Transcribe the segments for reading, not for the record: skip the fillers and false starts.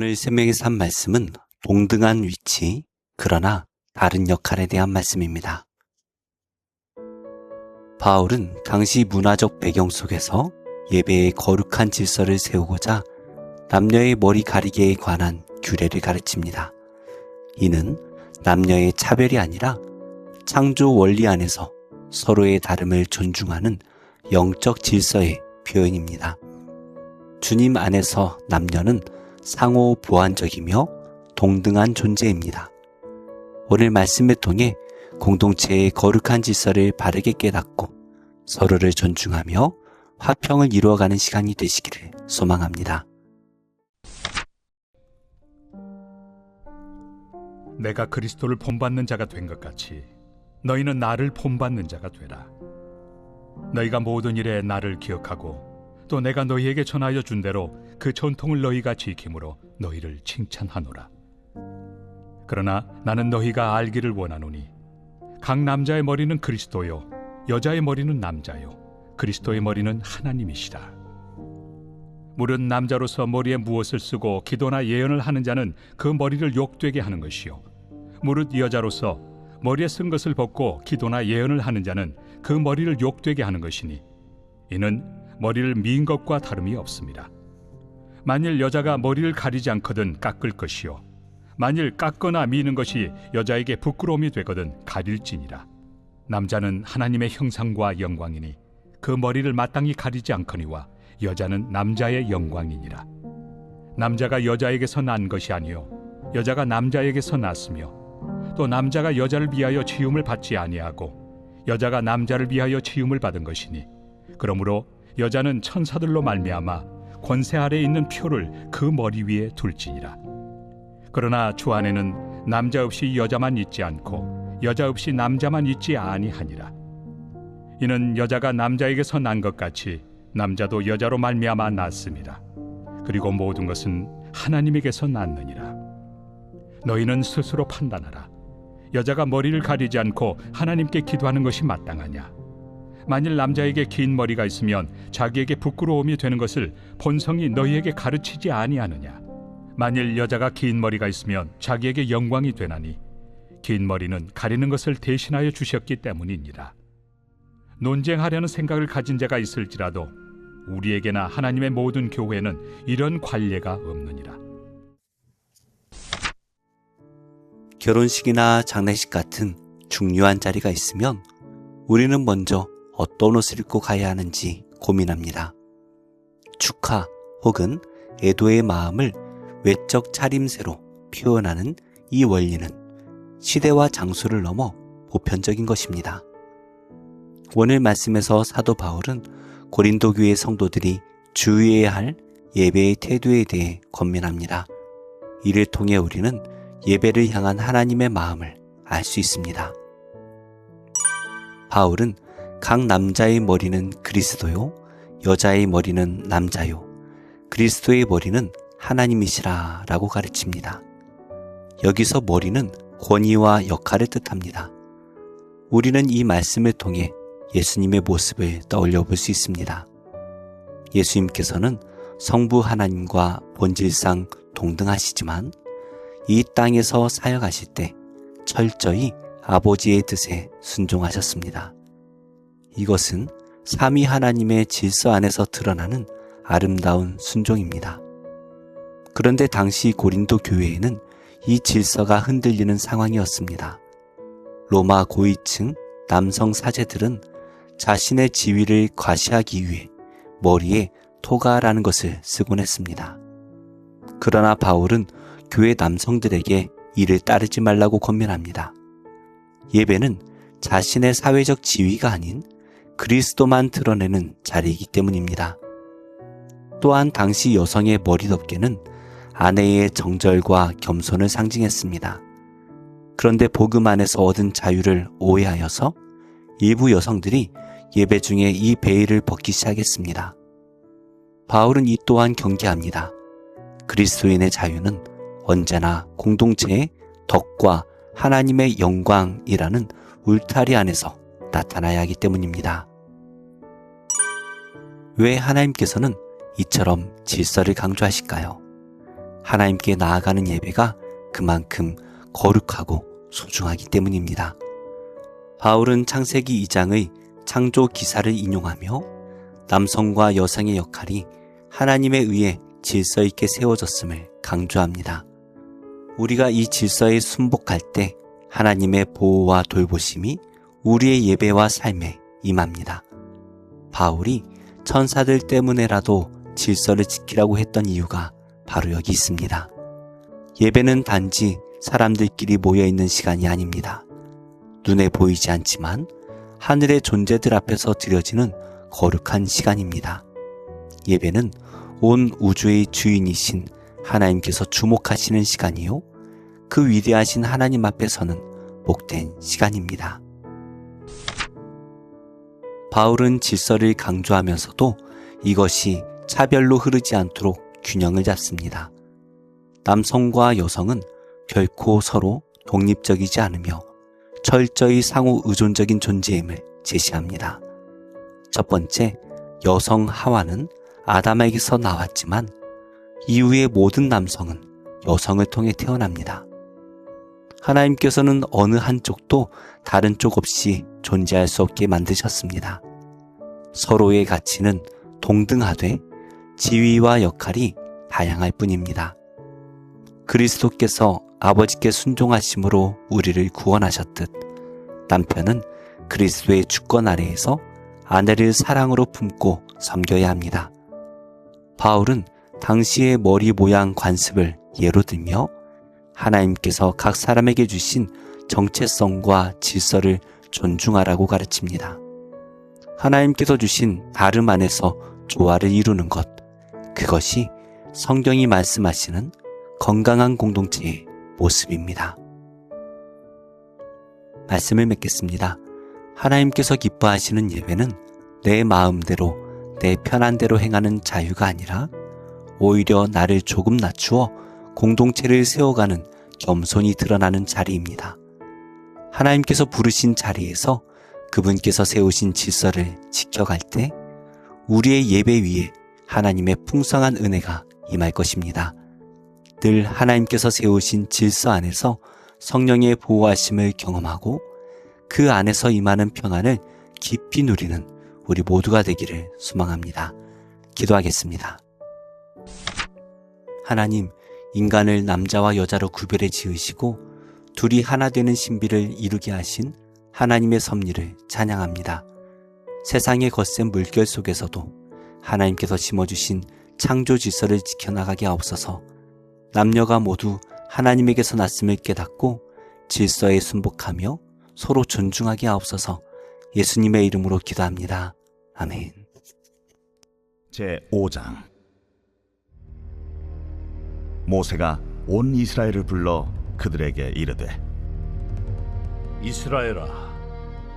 오늘 생명에서 한 말씀은 동등한 위치, 그러나 다른 역할에 대한 말씀입니다. 바울은 당시 문화적 배경 속에서 예배의 거룩한 질서를 세우고자 남녀의 머리 가리개에 관한 규례를 가르칩니다. 이는 남녀의 차별이 아니라 창조 원리 안에서 서로의 다름을 존중하는 영적 질서의 표현입니다. 주님 안에서 남녀는 상호 보완적이며 동등한 존재입니다. 오늘 말씀을 통해 공동체의 거룩한 질서를 바르게 깨닫고 서로를 존중하며 화평을 이루어가는 시간이 되시기를 소망합니다. 내가 그리스도를 본받는 자가 된 것 같이 너희는 나를 본받는 자가 되라. 너희가 모든 일에 나를 기억하고 또 내가 너희에게 전하여 준 대로 그 전통을 너희가 지킴으로 너희를 칭찬하노라. 그러나 나는 너희가 알기를 원하노니 각 남자의 머리는 그리스도요 여자의 머리는 남자요 그리스도의 머리는 하나님이시라. 무릇 남자로서 머리에 무엇을 쓰고 기도나 예언을 하는 자는 그 머리를 욕되게 하는 것이요 무릇 여자로서 머리에 쓴 것을 벗고 기도나 예언을 하는 자는 그 머리를 욕되게 하는 것이니 이는 머리를 미인 것과 다름이 없습니다. 만일 여자가 머리를 가리지 않거든 깎을 것이요 만일 깎거나 미는 것이 여자에게 부끄러움이 되거든 가릴지니라. 남자는 하나님의 형상과 영광이니 그 머리를 마땅히 가리지 않거니와 여자는 남자의 영광이니라. 남자가 여자에게서 난 것이 아니요 여자가 남자에게서 났으며 또 남자가 여자를 위하여 지음을 받지 아니하고 여자가 남자를 위하여 지음을 받은 것이니 그러므로 여자는 천사들로 말미암아 권세 아래에 있는 표를 그 머리 위에 둘지니라. 그러나 주 안에는 남자 없이 여자만 있지 않고 여자 없이 남자만 있지 아니하니라. 이는 여자가 남자에게서 난 것 같이 남자도 여자로 말미암아 났습니다. 그리고 모든 것은 하나님에게서 났느니라. 너희는 스스로 판단하라. 여자가 머리를 가리지 않고 하나님께 기도하는 것이 마땅하냐? 만일 남자에게 긴 머리가 있으면 자기에게 부끄러움이 되는 것을 본성이 너희에게 가르치지 아니하느냐? 만일 여자가 긴 머리가 있으면 자기에게 영광이 되나니 긴 머리는 가리는 것을 대신하여 주셨기 때문이니라. 논쟁하려는 생각을 가진 자가 있을지라도 우리에게나 하나님의 모든 교회에는 이런 관례가 없느니라. 결혼식이나 장례식 같은 중요한 자리가 있으면 우리는 먼저 어떤 옷을 입고 가야 하는지 고민합니다. 축하 혹은 애도의 마음을 외적 차림새로 표현하는 이 원리는 시대와 장소를 넘어 보편적인 것입니다. 오늘 말씀에서 사도 바울은 고린도 교회 성도들이 주의해야 할 예배의 태도에 대해 권면합니다. 이를 통해 우리는 예배를 향한 하나님의 마음을 알 수 있습니다. 바울은 각 남자의 머리는 그리스도요 여자의 머리는 남자요 그리스도의 머리는 하나님이시라 라고 가르칩니다. 여기서 머리는 권위와 역할을 뜻합니다. 우리는 이 말씀을 통해 예수님의 모습을 떠올려 볼 수 있습니다. 예수님께서는 성부 하나님과 본질상 동등하시지만 이 땅에서 사역하실 때 철저히 아버지의 뜻에 순종하셨습니다. 이것은 삼위 하나님의 질서 안에서 드러나는 아름다운 순종입니다. 그런데 당시 고린도 교회에는 이 질서가 흔들리는 상황이었습니다. 로마 고위층 남성 사제들은 자신의 지위를 과시하기 위해 머리에 토가라는 것을 쓰곤 했습니다. 그러나 바울은 교회 남성들에게 이를 따르지 말라고 권면합니다. 예배는 자신의 사회적 지위가 아닌 그리스도만 드러내는 자리이기 때문입니다. 또한 당시 여성의 머리덮개는 아내의 정절과 겸손을 상징했습니다. 그런데 복음 안에서 얻은 자유를 오해하여서 일부 여성들이 예배 중에 이 베일을 벗기 시작했습니다. 바울은 이 또한 경계합니다. 그리스도인의 자유는 언제나 공동체의 덕과 하나님의 영광이라는 울타리 안에서 나타나야 하기 때문입니다. 왜 하나님께서는 이처럼 질서를 강조하실까요? 하나님께 나아가는 예배가 그만큼 거룩하고 소중하기 때문입니다. 바울은 창세기 2장의 창조 기사를 인용하며 남성과 여성의 역할이 하나님에 의해 질서 있게 세워졌음을 강조합니다. 우리가 이 질서에 순복할 때 하나님의 보호와 돌보심이 우리의 예배와 삶에 임합니다. 바울이 천사들 때문에라도 질서를 지키라고 했던 이유가 바로 여기 있습니다. 예배는 단지 사람들끼리 모여있는 시간이 아닙니다. 눈에 보이지 않지만 하늘의 존재들 앞에서 드려지는 거룩한 시간입니다. 예배는 온 우주의 주인이신 하나님께서 주목하시는 시간이요, 그 위대하신 하나님 앞에서는 복된 시간입니다. 바울은 질서를 강조하면서도 이것이 차별로 흐르지 않도록 균형을 잡습니다. 남성과 여성은 결코 서로 독립적이지 않으며 철저히 상호 의존적인 존재임을 제시합니다. 첫 번째, 여성 하와는 아담에게서 나왔지만 이후의 모든 남성은 여성을 통해 태어납니다. 하나님께서는 어느 한쪽도 다른 쪽 없이 존재할 수 없게 만드셨습니다. 서로의 가치는 동등하되 지위와 역할이 다양할 뿐입니다. 그리스도께서 아버지께 순종하심으로 우리를 구원하셨듯 남편은 그리스도의 주권 아래에서 아내를 사랑으로 품고 섬겨야 합니다. 바울은 당시의 머리 모양 관습을 예로 들며 하나님께서 각 사람에게 주신 정체성과 질서를 존중하라고 가르칩니다. 하나님께서 주신 다름 안에서 조화를 이루는 것, 그것이 성경이 말씀하시는 건강한 공동체의 모습입니다. 말씀을 맺겠습니다. 하나님께서 기뻐하시는 예배는 내 마음대로, 내 편한대로 행하는 자유가 아니라 오히려 나를 조금 낮추어 공동체를 세워가는 겸손이 드러나는 자리입니다. 하나님께서 부르신 자리에서 그분께서 세우신 질서를 지켜갈 때 우리의 예배 위에 하나님의 풍성한 은혜가 임할 것입니다. 늘 하나님께서 세우신 질서 안에서 성령의 보호하심을 경험하고 그 안에서 임하는 평안을 깊이 누리는 우리 모두가 되기를 소망합니다. 기도하겠습니다. 하나님, 인간을 남자와 여자로 구별해 지으시고 둘이 하나 되는 신비를 이루게 하신 하나님의 섭리를 찬양합니다. 세상의 거센 물결 속에서도 하나님께서 심어주신 창조 질서를 지켜나가게 하옵소서. 남녀가 모두 하나님에게서 났음을 깨닫고 질서에 순복하며 서로 존중하게 하옵소서. 예수님의 이름으로 기도합니다. 아멘. 제5장. 모세가 온 이스라엘을 불러 그들에게 이르되, 이스라엘아,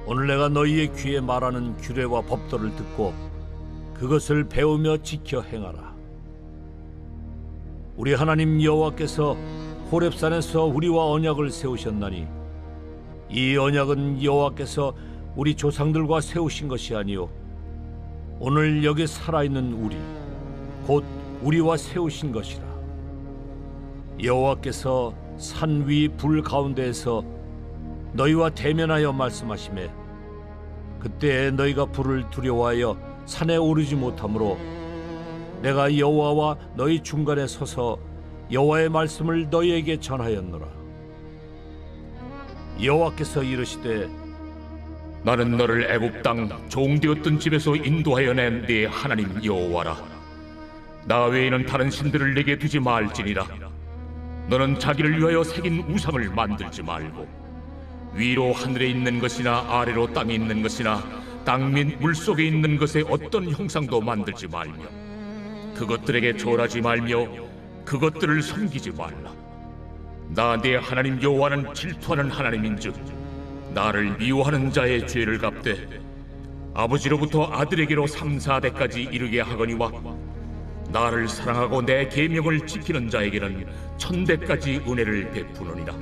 오늘 내가 너희의 귀에 말하는 규례와 법도를 듣고 그것을 배우며 지켜 행하라. 우리 하나님 여호와께서 호렙산에서 우리와 언약을 세우셨나니 이 언약은 여호와께서 우리 조상들과 세우신 것이 아니요 오늘 여기 살아있는 우리 곧 우리와 세우신 것이라. 여호와께서 산 위 불 가운데에서 너희와 대면하여 말씀하시매 그때 너희가 불을 두려워하여 산에 오르지 못하므로 내가 여호와와 너희 중간에 서서 여호와의 말씀을 너희에게 전하였노라. 여호와께서 이르시되 나는 너를 애굽 땅 종되었던 집에서 인도하여 낸 네 하나님 여호와라. 나 외에는 다른 신들을 내게 두지 말지니라. 너는 자기를 위하여 새긴 우상을 만들지 말고 위로 하늘에 있는 것이나 아래로 땅에 있는 것이나 땅 및 물속에 있는 것의 어떤 형상도 만들지 말며 그것들에게 절하지 말며 그것들을 섬기지 말라. 나 네 하나님 여호와는 질투하는 하나님인즉 나를 미워하는 자의 죄를 갚되 아버지로부터 아들에게로 3, 4대까지 이르게 하거니와 나를 사랑하고 내 계명을 지키는 자에게는 1000대까지 은혜를 베푸느니라.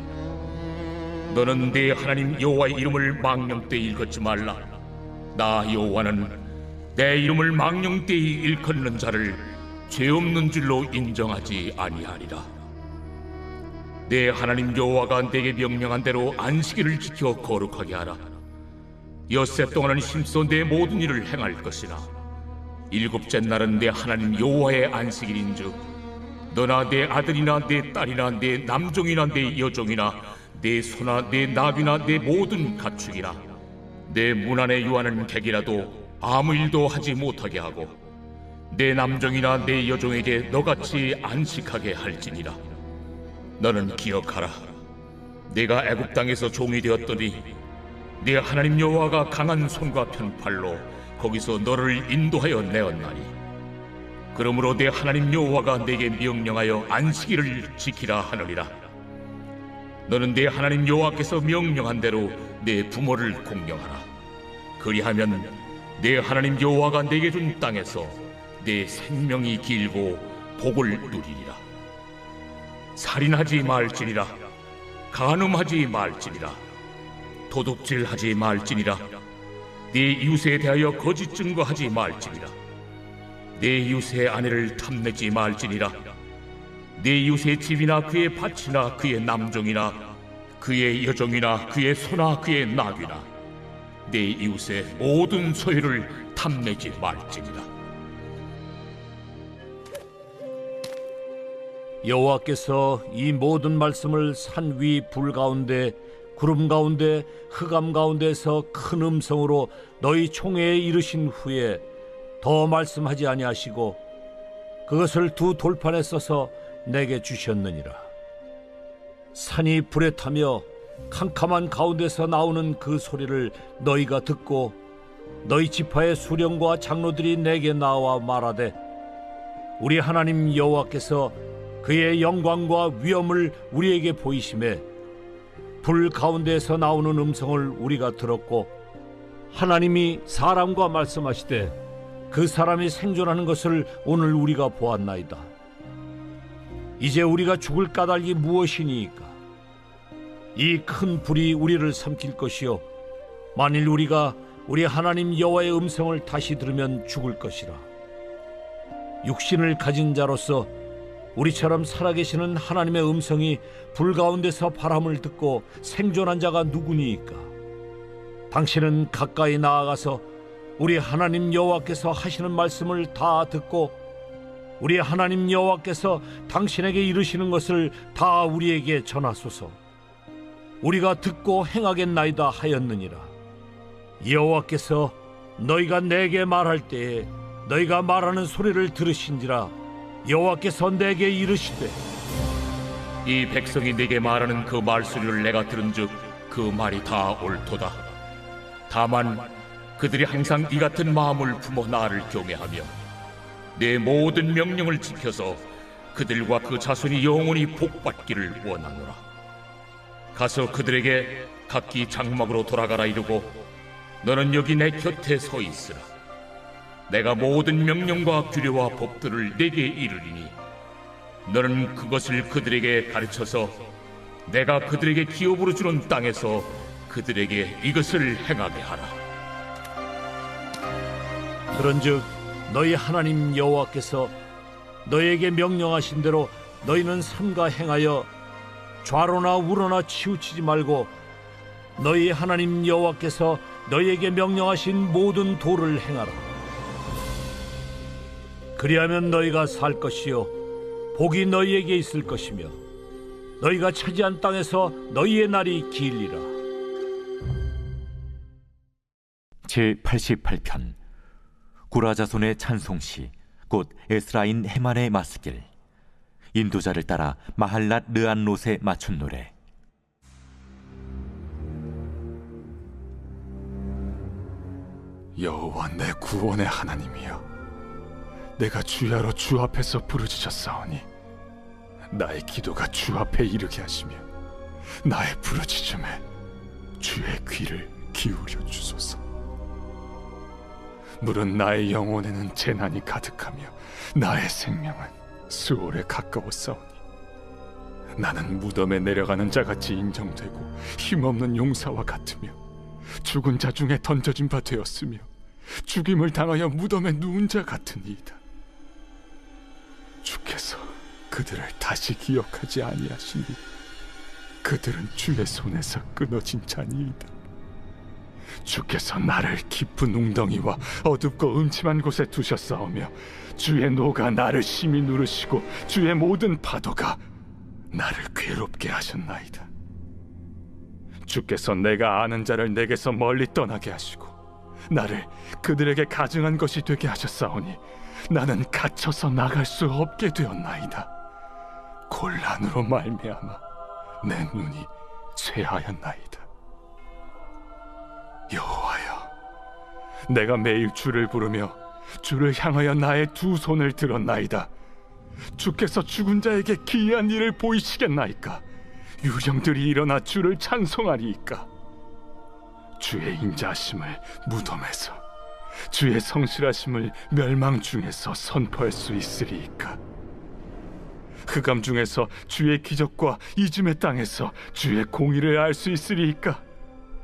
너는 네 하나님 여호와의 이름을 망령되이 일컫지 말라. 나 여호와는 내 이름을 망령되이 일컫는 자를 죄 없는 줄로 인정하지 아니하리라. 내 하나님 여호와가 내게 명령한 대로 안식일을 지켜 거룩하게 하라. 엿새 동안은 힘써 내 모든 일을 행할 것이나 일곱째 날은 내 하나님 여호와의 안식일인즉 너나 내 아들이나 내 딸이나 내 남종이나 내 여종이나 내 소나 내 나귀나 내 모든 가축이나 내 문 안에 유하는 객이라도 아무 일도 하지 못하게 하고 내 남종이나 내 여종에게 너같이 안식하게 할지니라. 너는 기억하라. 내가 애굽 땅에서 종이 되었더니 네 하나님 여호와가 강한 손과 편팔로 거기서 너를 인도하여 내었나니 그러므로 네 하나님 여호와가 내게 명령하여 안식일을 지키라 하느니라. 너는 네 하나님 여호와께서 명령한 대로 내 부모를 공경하라. 그리하면 네 하나님 여호와가 내게 준 땅에서 내 생명이 길고 복을 누리리라. 살인하지 말지니라. 간음하지 말지니라. 도둑질하지 말지니라. 네 이웃에 대하여 거짓 증거하지 말지니라. 네 이웃의 아내를 탐내지 말지니라. 네 이웃의 집이나 그의 밭이나 그의 남종이나 그의 여종이나 그의 소나 그의 나귀나 네 이웃의 모든 소유를 탐내지 말지니라. 여호와께서 이 모든 말씀을 산 위 불 가운데 구름 가운데 흑암 가운데서 큰 음성으로 너희 총회에 이르신 후에 더 말씀하지 아니하시고 그것을 두 돌판에 써서 내게 주셨느니라. 산이 불에 타며 캄캄한 가운데서 나오는 그 소리를 너희가 듣고 너희 지파의 수령과 장로들이 내게 나와 말하되 우리 하나님 여호와께서 그의 영광과 위엄을 우리에게 보이심에 불 가운데에서 나오는 음성을 우리가 들었고 하나님이 사람과 말씀하시되 그 사람이 생존하는 것을 오늘 우리가 보았나이다. 이제 우리가 죽을 까닭이 무엇이니까? 이 큰 불이 우리를 삼킬 것이요 만일 우리가 우리 하나님 여호와의 음성을 다시 들으면 죽을 것이라. 육신을 가진 자로서 우리처럼 살아계시는 하나님의 음성이 불 가운데서 바람을 듣고 생존한 자가 누구니이까? 당신은 가까이 나아가서 우리 하나님 여호와께서 하시는 말씀을 다 듣고 우리 하나님 여호와께서 당신에게 이르시는 것을 다 우리에게 전하소서. 우리가 듣고 행하겠나이다 하였느니라. 여호와께서 너희가 내게 말할 때에 너희가 말하는 소리를 들으신지라. 여호와께서 내게 이르시되 이 백성이 내게 말하는 그 말소리를 내가 들은즉 그 말이 다 옳도다. 다만 그들이 항상 이 같은 마음을 품어 나를 경외하며 내 모든 명령을 지켜서 그들과 그 자손이 영원히 복받기를 원하노라. 가서 그들에게 각기 장막으로 돌아가라 이르고 너는 여기 내 곁에 서 있으라. 내가 모든 명령과 규례와 법들을 내게 이르리니 너는 그것을 그들에게 가르쳐서 내가 그들에게 기업으로 주는 땅에서 그들에게 이것을 행하게 하라. 그런즉 너희 하나님 여호와께서 너희에게 명령하신 대로 너희는 삼가 행하여 좌로나 우로나 치우치지 말고 너희 하나님 여호와께서 너희에게 명령하신 모든 도를 행하라. 그리하면 너희가 살 것이요 복이 너희에게 있을 것이며 너희가 차지한 땅에서 너희의 날이 길리라. 제88편 구라 자손의 찬송시 곧 에스라인 헤만의 마스길. 인도자를 따라 마할랏 르안롯에 맞춘 노래. 여호와 내 구원의 하나님이여, 내가 주야로 주 앞에서 부르짖었사오니 나의 기도가 주 앞에 이르게 하시며 나의 부르짖음에 주의 귀를 기울여 주소서. 물은 나의 영혼에는 재난이 가득하며 나의 생명은 수월에 가까웠사오니 나는 무덤에 내려가는 자같이 인정되고 힘없는 용사와 같으며 죽은 자 중에 던져진 바 되었으며 죽임을 당하여 무덤에 누운 자 같으니이다. 주께서 그들을 다시 기억하지 아니하시니 그들은 주의 손에서 끊어진 자니이다. 주께서 나를 깊은 웅덩이와 어둡고 음침한 곳에 두셨사오며 주의 노가 나를 심히 누르시고 주의 모든 파도가 나를 괴롭게 하셨나이다. 주께서 내가 아는 자를 내게서 멀리 떠나게 하시고 나를 그들에게 가증한 것이 되게 하셨사오니 나는 갇혀서 나갈 수 없게 되었나이다. 곤란으로 말미암아 내 눈이 쇠하였나이다. 여호와여, 내가 매일 주를 부르며 주를 향하여 나의 두 손을 들었나이다. 주께서 죽은 자에게 기이한 일을 보이시겠나이까? 유령들이 일어나 주를 찬송하리이까? 주의 인자하심을 무덤에서, 주의 성실하심을 멸망 중에서 선포할 수 있으리이까? 흑암 중에서 주의 기적과 이즘의 땅에서 주의 공의를 알 수 있으리이까?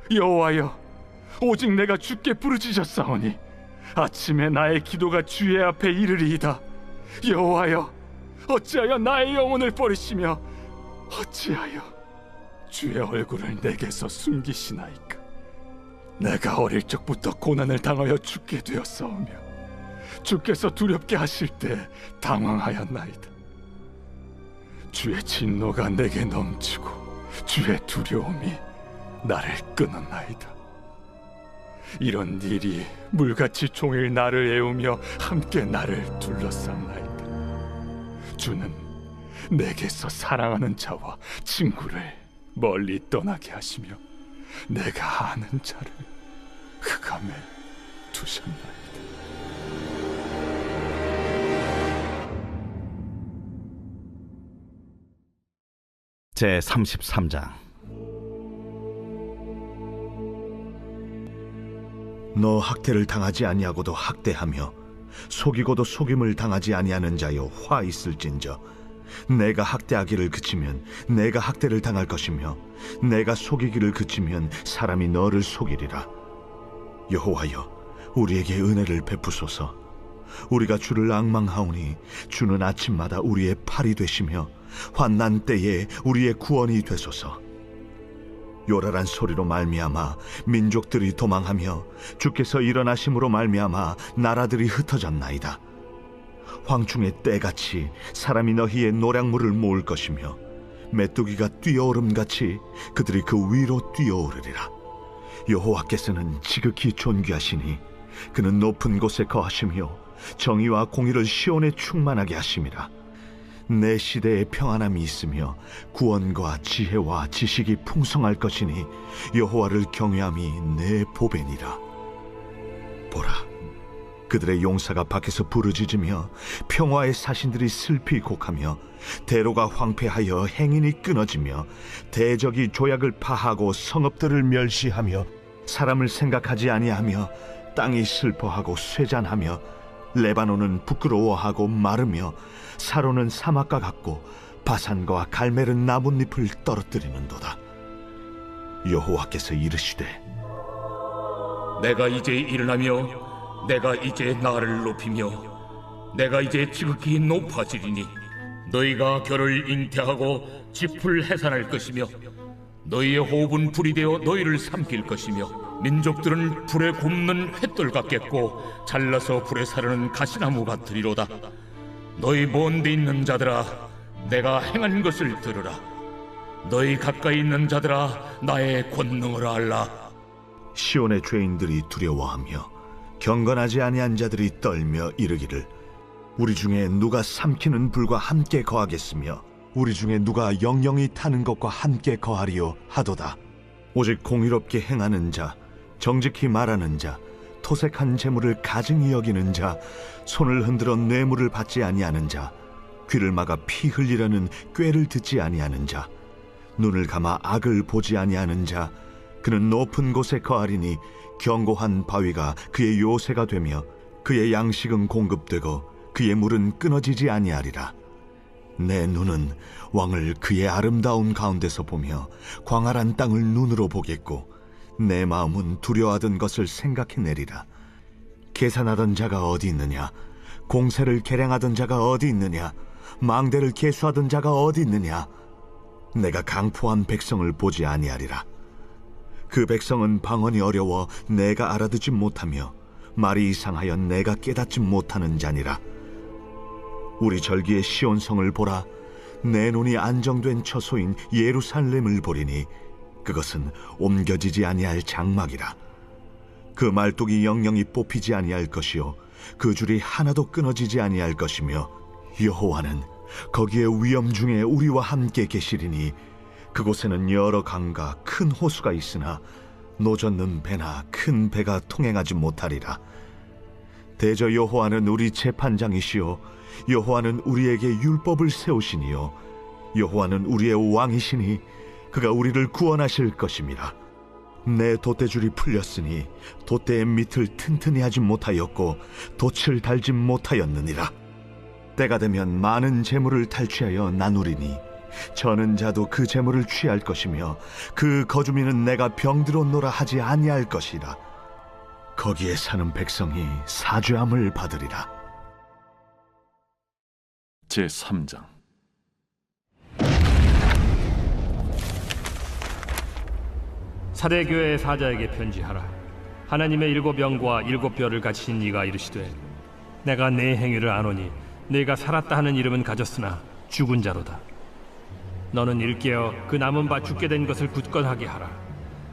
여호와여, 오직 내가 주께 부르짖었사오니 아침에 나의 기도가 주의 앞에 이르리이다. 여호와여, 어찌하여 나의 영혼을 버리시며 어찌하여 주의 얼굴을 내게서 숨기시나이까? 내가 어릴 적부터 고난을 당하여 죽게 되었사오며 주께서 두렵게 하실 때 당황하였나이다. 주의 진노가 내게 넘치고 주의 두려움이 나를 끊었나이다. 이런 일이 물같이 종일 나를 애우며 함께 나를 둘러쌌나이다. 주는 내게서 사랑하는 자와 친구를 멀리 떠나게 하시며 내가 아는 자를 흑암에 두셨나이다. 제 33장. 너 학대를 당하지 아니하고도 학대하며 속이고도 속임을 당하지 아니하는 자여, 화 있을진저. 내가 학대하기를 그치면 내가 학대를 당할 것이며 내가 속이기를 그치면 사람이 너를 속이리라. 여호와여, 우리에게 은혜를 베푸소서. 우리가 주를 앙망하오니 주는 아침마다 우리의 팔이 되시며 환난 때에 우리의 구원이 되소서. 요란한 소리로 말미암아 민족들이 도망하며 주께서 일어나심으로 말미암아 나라들이 흩어졌나이다. 황충의 때같이 사람이 너희의 노량물을 모을 것이며 메뚜기가 뛰어오름같이 그들이 그 위로 뛰어오르리라. 여호와께서는 지극히 존귀하시니 그는 높은 곳에 거하시며 정의와 공의를 시온에 충만하게 하심이라. 내 시대에 평안함이 있으며 구원과 지혜와 지식이 풍성할 것이니 여호와를 경외함이 내 보배니라. 보라, 그들의 용사가 밖에서 부르짖으며 평화의 사신들이 슬피 곡하며 대로가 황폐하여 행인이 끊어지며 대적이 조약을 파하고 성읍들을 멸시하며 사람을 생각하지 아니하며 땅이 슬퍼하고 쇠잔하며 레바논은 부끄러워하고 마르며 사로는 사막과 같고 바산과 갈멜은 나뭇잎을 떨어뜨리는도다. 여호와께서 이르시되, 내가 이제 일어나며 내가 이제 나를 높이며 내가 이제 지극히 높아지리니 너희가 결을 잉태하고 짚을 해산할 것이며 너희의 호흡은 불이 되어 너희를 삼킬 것이며 민족들은 불에 굽는 횃돌 같겠고 잘라서 불에 사르는 가시나무 같으리로다. 너희 먼데 있는 자들아, 내가 행한 것을 들으라. 너희 가까이 있는 자들아, 나의 권능을 알라. 시온의 죄인들이 두려워하며 경건하지 아니한 자들이 떨며 이르기를, 우리 중에 누가 삼키는 불과 함께 거하겠으며 우리 중에 누가 영영이 타는 것과 함께 거하리요 하도다. 오직 공의롭게 행하는 자, 정직히 말하는 자, 토색한 재물을 가증히 여기는 자, 손을 흔들어 뇌물을 받지 아니하는 자, 귀를 막아 피 흘리려는 꾀를 듣지 아니하는 자, 눈을 감아 악을 보지 아니하는 자, 그는 높은 곳에 거하리니 견고한 바위가 그의 요새가 되며 그의 양식은 공급되고 그의 물은 끊어지지 아니하리라. 내 눈은 왕을 그의 아름다운 가운데서 보며 광활한 땅을 눈으로 보겠고 내 마음은 두려워하던 것을 생각해내리라. 계산하던 자가 어디 있느냐? 공세를 계량하던 자가 어디 있느냐? 망대를 계수하던 자가 어디 있느냐? 내가 강포한 백성을 보지 아니하리라. 그 백성은 방언이 어려워 내가 알아듣지 못하며 말이 이상하여 내가 깨닫지 못하는 자니라. 우리 절기의 시온성을 보라. 내 눈이 안정된 처소인 예루살렘을 보리니 그것은 옮겨지지 아니할 장막이라. 그 말뚝이 영영이 뽑히지 아니할 것이요 그 줄이 하나도 끊어지지 아니할 것이며 여호와는 거기에 위엄 중에 우리와 함께 계시리니 그곳에는 여러 강과 큰 호수가 있으나 노젓는 배나 큰 배가 통행하지 못하리라. 대저 여호와는 우리 재판장이시요 여호와는 우리에게 율법을 세우시니요 여호와는 우리의 왕이시니 그가 우리를 구원하실 것임이라. 내 돛대줄이 풀렸으니 돛대의 밑을 튼튼히 하지 못하였고 돛을 달지 못하였느니라. 때가 되면 많은 재물을 탈취하여 나누리니 저는 자도 그 재물을 취할 것이며 그 거주민은 내가 병들었노라 하지 아니할 것이라. 거기에 사는 백성이 사죄함을 받으리라. 제3장. 사대교회 사자에게 편지하라. 하나님의 7영과 7뼈를 가지신 이가 이르시되 내가 내 행위를 아노니 네가 살았다 하는 이름은 가졌으나 죽은 자로다. 너는 일깨어 그 남은 바 죽게 된 것을 굳건하게 하라.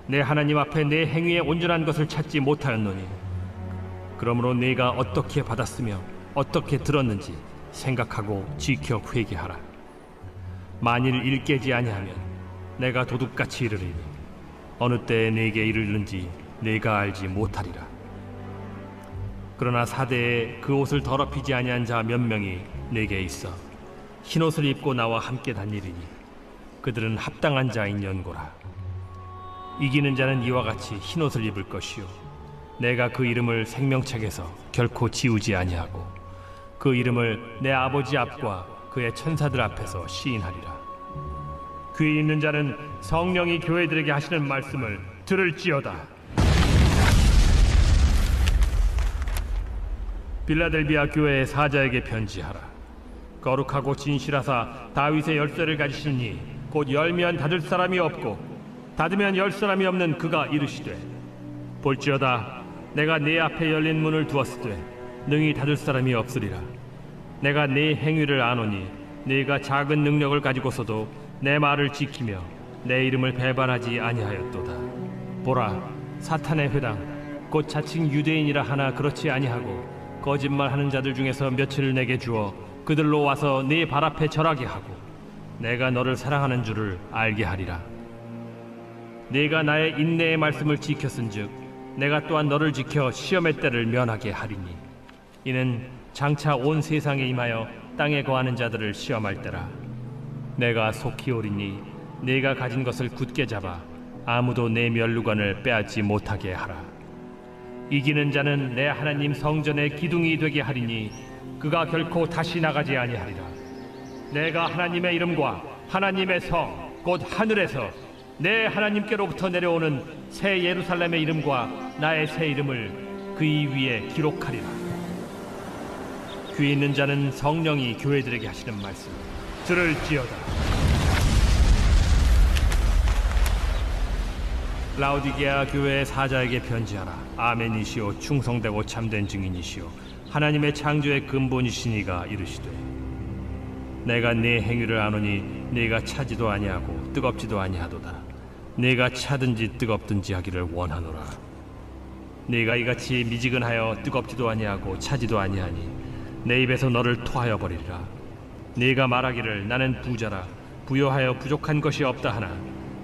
내 하나님 앞에 내 행위의 온전한 것을 찾지 못하였노니 그러므로 네가 어떻게 받았으며 어떻게 들었는지 생각하고 지켜 회개하라. 만일 일깨지 아니하면 내가 도둑같이 이르리니 어느 때에 네게 이르는지 네가 알지 못하리라. 그러나 사대에 그 옷을 더럽히지 아니한 자 몇 명이 네게 있어 흰옷을 입고 나와 함께 다니리니 그들은 합당한 자인 연고라. 이기는 자는 이와 같이 흰옷을 입을 것이요 내가 그 이름을 생명책에서 결코 지우지 아니하고 그 이름을 내 아버지 앞과 그의 천사들 앞에서 시인하리라. 귀 있는 자는 성령이 교회들에게 하시는 말씀을 들을지어다. 빌라델비아 교회의 사자에게 편지하라. 거룩하고 진실하사 다윗의 열쇠를 가지신 이 곧 열면 닫을 사람이 없고 닫으면 열 사람이 없는 그가 이르시되 볼지어다 내가 네 앞에 열린 문을 두었으되 능히 닫을 사람이 없으리라. 내가 네 행위를 아노니 네가 작은 능력을 가지고서도 내 말을 지키며 내 이름을 배반하지 아니하였도다. 보라, 사탄의 회당 곧 자칭 유대인이라 하나 그렇지 아니하고 거짓말하는 자들 중에서 며칠을 내게 주어 그들로 와서 네 발 앞에 절하게 하고 내가 너를 사랑하는 줄을 알게 하리라. 네가 나의 인내의 말씀을 지켰은즉 내가 또한 너를 지켜 시험의 때를 면하게 하리니 이는 장차 온 세상에 임하여 땅에 거하는 자들을 시험할 때라. 내가 속히 오리니 네가 가진 것을 굳게 잡아 아무도 내 면류관을 빼앗지 못하게 하라. 이기는 자는 내 하나님 성전의 기둥이 되게 하리니 그가 결코 다시 나가지 아니하리라. 내가 하나님의 이름과 하나님의 성 곧 하늘에서 내 하나님께로부터 내려오는 새 예루살렘의 이름과 나의 새 이름을 그이 위에 기록하리라. 귀 있는 자는 성령이 교회들에게 하시는 말씀 들을지어다. 라오디게아 교회의 사자에게 편지하라. 아멘이시오 충성되고 참된 증인이시오 하나님의 창조의 근본이시니가 이르시되 내가 네 행위를 아노니 네가 차지도 아니하고 뜨겁지도 아니하도다. 네가 차든지 뜨겁든지 하기를 원하노라. 네가 이같이 미지근하여 뜨겁지도 아니하고 차지도 아니하니 내 입에서 너를 토하여 버리리라. 네가 말하기를 나는 부자라 부여하여 부족한 것이 없다 하나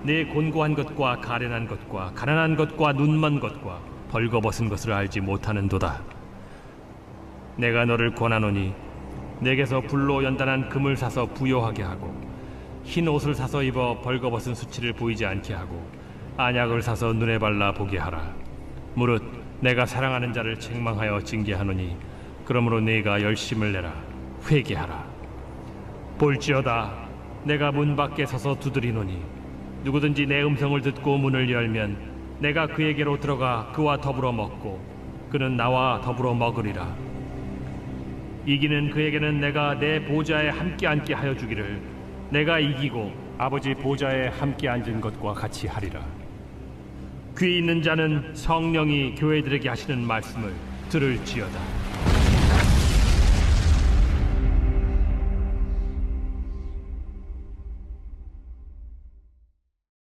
네 곤고한 것과 가련한 것과 가난한 것과 눈먼 것과 벌거벗은 것을 알지 못하는도다. 내가 너를 권하노니 내게서 불로 연단한 금을 사서 부요하게 하고 흰 옷을 사서 입어 벌거벗은 수치를 보이지 않게 하고 안약을 사서 눈에 발라 보게 하라. 무릇 내가 사랑하는 자를 책망하여 징계하노니 그러므로 네가 열심을 내라. 회개하라. 볼지어다 내가 문 밖에 서서 두드리노니 누구든지 내 음성을 듣고 문을 열면 내가 그에게로 들어가 그와 더불어 먹고 그는 나와 더불어 먹으리라. 이기는 그에게는 내가 내 보좌에 함께 앉게 하여 주기를 내가 이기고 아버지 보좌에 함께 앉은 것과 같이 하리라. 귀 있는 자는 성령이 교회들에게 하시는 말씀을 들을지어다.